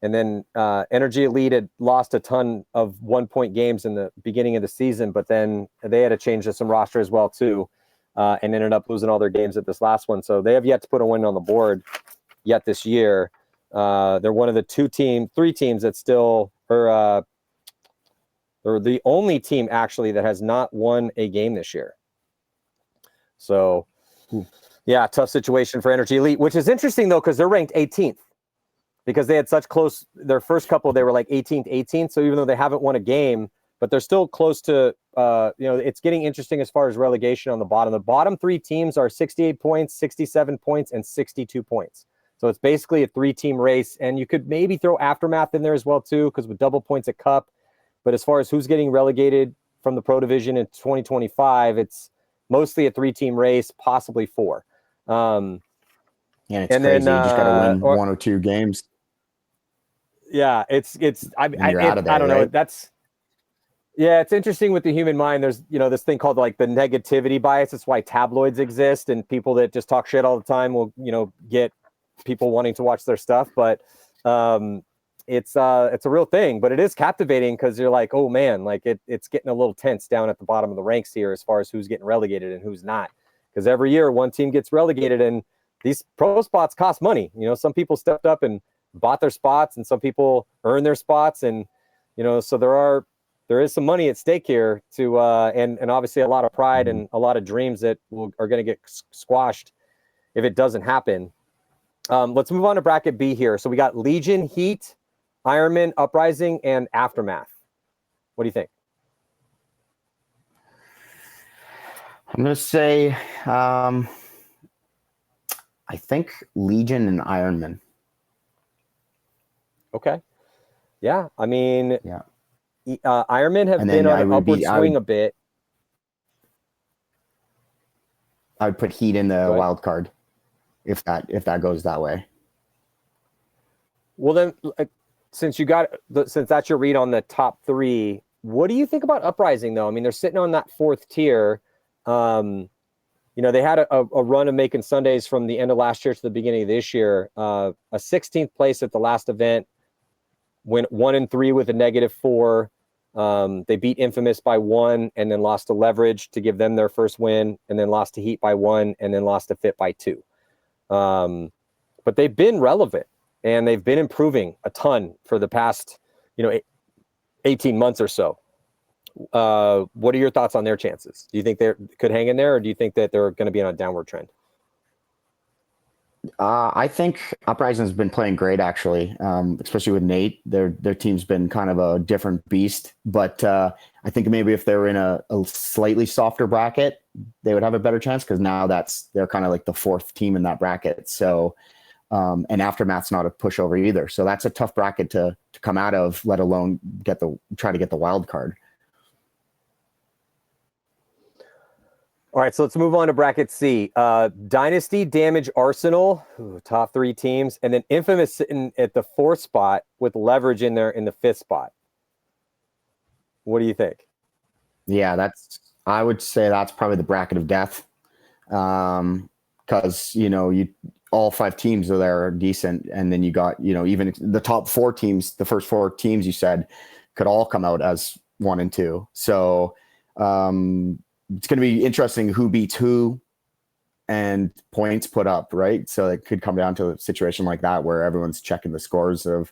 And then Energy Elite had lost a ton of 1-point games in the beginning of the season, but then they had to change to some roster as well too, and ended up losing all their games at this last one. So they have yet to put a win on the board yet this year. They're one of the 3 teams that still they're the only team actually that has not won a game this year. So, yeah, tough situation for Energy Elite, which is interesting though, because they're ranked 18th. Because they had such close, their first couple, they were like 18th. So even though they haven't won a game, but they're still close to, it's getting interesting as far as relegation on the bottom. The bottom 3 teams are 68 points, 67 points, and 62 points. So it's basically a 3-team race. And you could maybe throw Aftermath in there as well, too, because with double points a cup. But as far as who's getting relegated from the Pro Division in 2025, it's mostly a 3-team race, possibly 4. Yeah, it's crazy. You just got to win 1 or 2 games. Yeah, I don't know. It's interesting with the human mind. There's, this thing called like the negativity bias. That's why tabloids exist, and people that just talk shit all the time will, get people wanting to watch their stuff. But it's a real thing, but it is captivating, because you're like, oh man, like it's getting a little tense down at the bottom of the ranks here as far as who's getting relegated and who's not. Because every year one team gets relegated, and these pro spots cost money. Some people stepped up and bought their spots, and some people earn their spots, and so there is some money at stake here to and obviously a lot of pride and a lot of dreams that are going to get squashed if it doesn't happen. Let's move on to bracket B here. So we got Legion, Heat, Ironman, Uprising, and Aftermath. What do you think? I'm going to say I think Legion and Ironman. Okay. Yeah. I mean, Ironman have been on an upward swing a bit. I would put Heat in the wild card if that goes that way. Well, then, since that's your read on the top 3, What do you think about Uprising, though? I mean, they're sitting on that 4th tier. They had a run of making Sundays from the end of last year to the beginning of this year. A 16th place at the last event, went 1-3 with a -4. They beat Infamous by 1 and then lost to Leverage to give them their first win, and then lost to Heat by 1 and then lost to Fit by 2. But they've been relevant and they've been improving a ton for the past, 18 months or so. What are your thoughts on their chances? Do you think they could hang in there, or do you think that they're going to be on a downward trend? I think Uprising has been playing great, actually, especially with Nate. Their team's been kind of a different beast, but I think maybe if they were in a slightly softer bracket, they would have a better chance, because now they're kind of like the 4th team in that bracket. So, and Aftermath's not a pushover either. So that's a tough bracket to come out of, let alone try to get the wild card. All right, so let's move on to bracket C. Dynasty, Damage, Arsenal, top 3 teams, and then Infamous sitting at the 4th spot with Leverage in there in the 5th spot. What do you think? Yeah, I would say that's probably the bracket of death, because all 5 teams are decent, and then you got even the top 4 teams, the first 4 teams you said could all come out as 1 and 2. So. It's going to be interesting who beats who and points put up, right? So it could come down to a situation like that where everyone's checking the scores of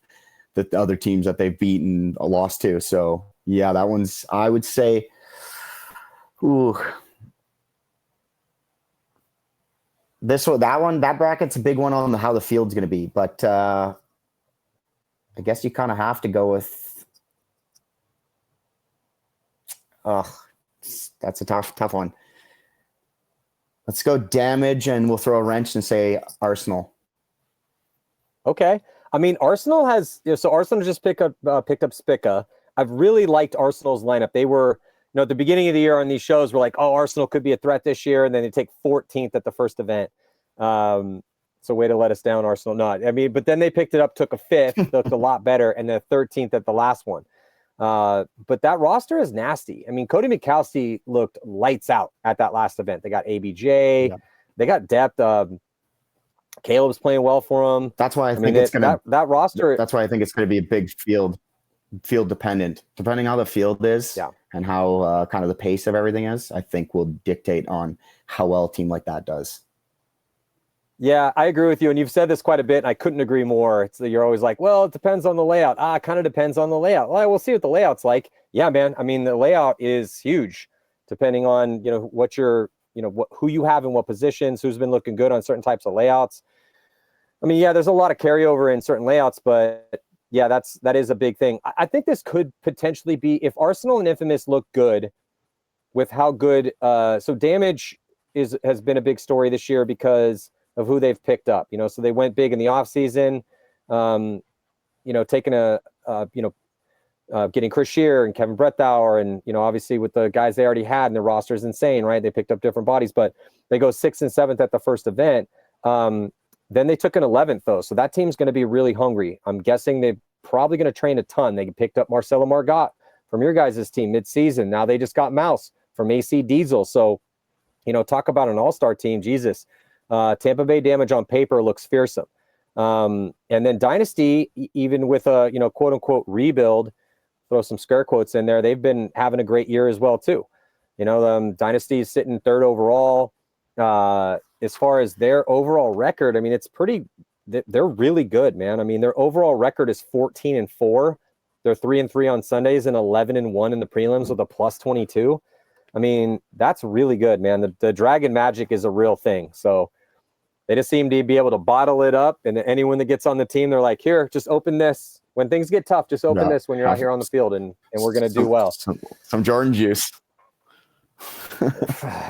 the other teams that they've beaten or lost to. So yeah, that one's, I would say, that bracket's a big one on how the field's going to be. But I guess you kind of have to go with, that's a tough one. Let's go Damage, and we'll throw a wrench and say Arsenal. Okay. I mean, Arsenal has, so Arsenal just picked up Spica. I've really liked Arsenal's lineup. They were, at the beginning of the year on these shows, we're like, oh, Arsenal could be a threat this year. And then they take 14th at the first event. So way to let us down, Arsenal. Not, I mean, but then they picked it up, took a 5th, looked a lot better, and then 13th at the last one. But that roster is nasty. I mean, Cody Mikowski looked lights out at that last event. They got ABJ, yeah. They got depth. Caleb's playing well for them. That's why I think it's going to that roster. That's why I think it's going to be a big field dependent. Depending how the field is, yeah, and how kind of the pace of everything is, I think will dictate on how well a team like that does. Yeah, I agree with you. And you've said this quite a bit, and I couldn't agree more. You're always like, well, it depends on the layout. It kind of depends on the layout. Well, we'll see what the layout's like. Yeah, man. I mean, the layout is huge, depending on, what you're, who you have in what positions, who's been looking good on certain types of layouts. I mean, yeah, there's a lot of carryover in certain layouts, but yeah, that is a big thing. I think this could potentially be, if Arsenal and Infamous look good with how good, so Damage has been a big story this year because of who they've picked up, so they went big in the off season, taking getting Chris Shear and Kevin Brettauer, and, obviously with the guys they already had, and the roster is insane, right? They picked up different bodies, but they go 6th and 7th at the first event. Then they took an 11th though. So that team's going to be really hungry. I'm guessing they're probably going to train a ton. They picked up Marcelo Margot from your guys' team mid-season. Now they just got Mouse from AC Diesel. So, talk about an all-star team, Jesus. Tampa Bay Damage on paper looks fearsome. And then Dynasty, even with a, quote unquote rebuild, throw some scare quotes in there, they've been having a great year as well too. Dynasty is sitting 3rd overall. As far as their overall record, I mean, they're really good, man. I mean, their overall record is 14-4. They're 3-3 on Sundays and 11-1 in the prelims with a +22. I mean, that's really good, man. The Dragon Magic is a real thing. So they just seem to be able to bottle it up. And anyone that gets on the team, they're like, here, just open this. When things get tough, just open this when you're out here on the field, and we're going to do well. Some Jordan juice.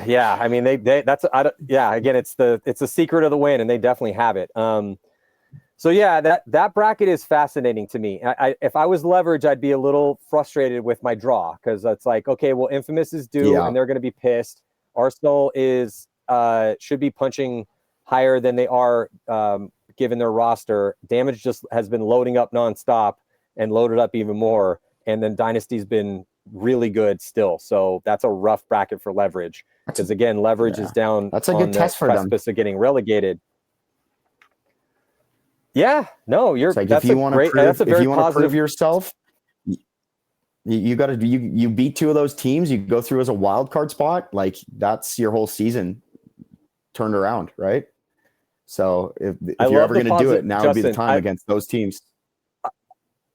Yeah, I mean, again, it's the secret of the win, and they definitely have it. So yeah, that bracket is fascinating to me. If I was Leverage, I'd be a little frustrated with my draw, because it's like, okay, well, Infamous is due, and they're going to be pissed. Arsenal should be punching higher than they are, given their roster. Damage just has been loading up nonstop and loaded up even more. And then Dynasty's been really good still. So that's a rough bracket for leverage, because again, leverage is down. That's a good test for them. Precipice of getting relegated. Yeah, no, It's like that's if you want to prove yourself, you got to you beat two of those teams, you go through as a wild card spot, like that's your whole season turned around, right? So if you're ever going to do it, now would be the time against those teams.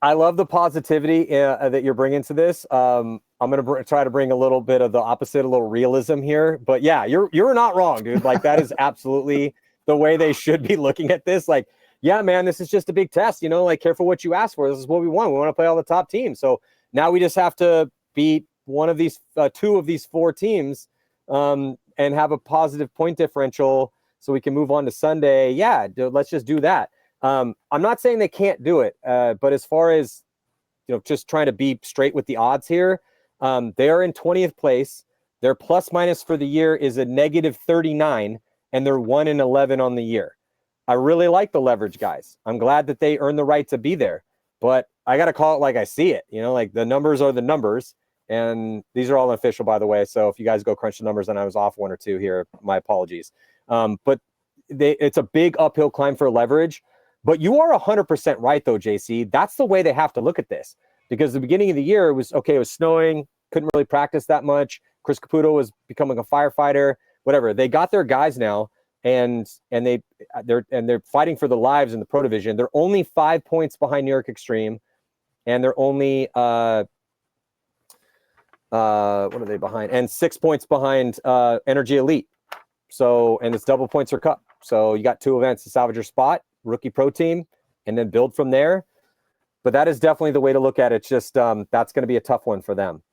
I love the positivity that you're bringing to this. I'm going to try to bring a little bit of the opposite, a little realism here. But yeah, you're not wrong, dude. Like that is absolutely the way they should be looking at this. Like, yeah, man, this is just a big test. You know, like careful what you ask for. This is what we want. We want to play all the top teams. So now we just have to beat one of these, two of these four teams, and have a positive point differential so we can move on to Sunday. Yeah, dude, let's just do that. I'm not saying they can't do it, but as far as, just trying to be straight with the odds here, they are in 20th place. Their plus minus for the year is a -39, and they're 1-11 on the year. I really like the leverage guys. I'm glad that they earn the right to be there, but I got to call it like I see it. Like the numbers are the numbers, and these are all official, by the way. So if you guys go crunch the numbers and I was off one or two here, my apologies. But it's a big uphill climb for leverage. But you are 100% right, though, JC. That's the way they have to look at this, because the beginning of the year it was snowing, couldn't really practice that much. Chris Caputo was becoming a firefighter, whatever. They got their guys now, and they're fighting for the lives in the Pro Division. They're only 5 points behind New York Extreme, and they're only what are they behind? And 6 points behind Energy Elite. So, and it's double points or cup. So you got two events to salvage your spot, rookie pro team, and then build from there. But that is definitely the way to look at it. It's just that's going to be a tough one for them.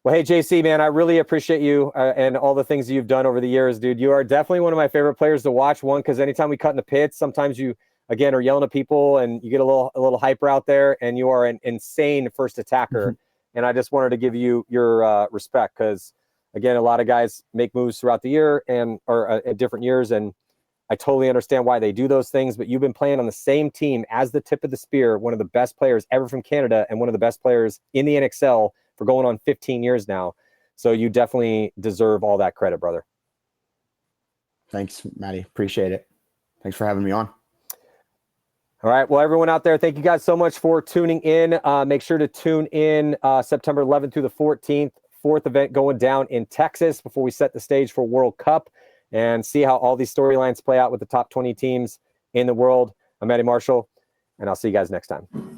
Well, hey, JC, man, I really appreciate you and all the things that you've done over the years, dude. You are definitely one of my favorite players to watch. One, because anytime we cut in the pits, sometimes you, again, are yelling at people and you get a little hyper out there, and you are an insane first attacker. Mm-hmm. And I just wanted to give you your respect, because, again, a lot of guys make moves throughout the year or at different years, and I totally understand why they do those things, but you've been playing on the same team as the tip of the spear, one of the best players ever from Canada and one of the best players in the NXL for going on 15 years now. So you definitely deserve all that credit, brother. Thanks, Matty. Appreciate it. Thanks for having me on. All right. Well, everyone out there, thank you guys so much for tuning in. Make sure to tune in September 11th through the 14th, fourth event going down in Texas before we set the stage for World Cup, and see how all these storylines play out with the top 20 teams in the world. I'm Matty Marshall, and I'll see you guys next time.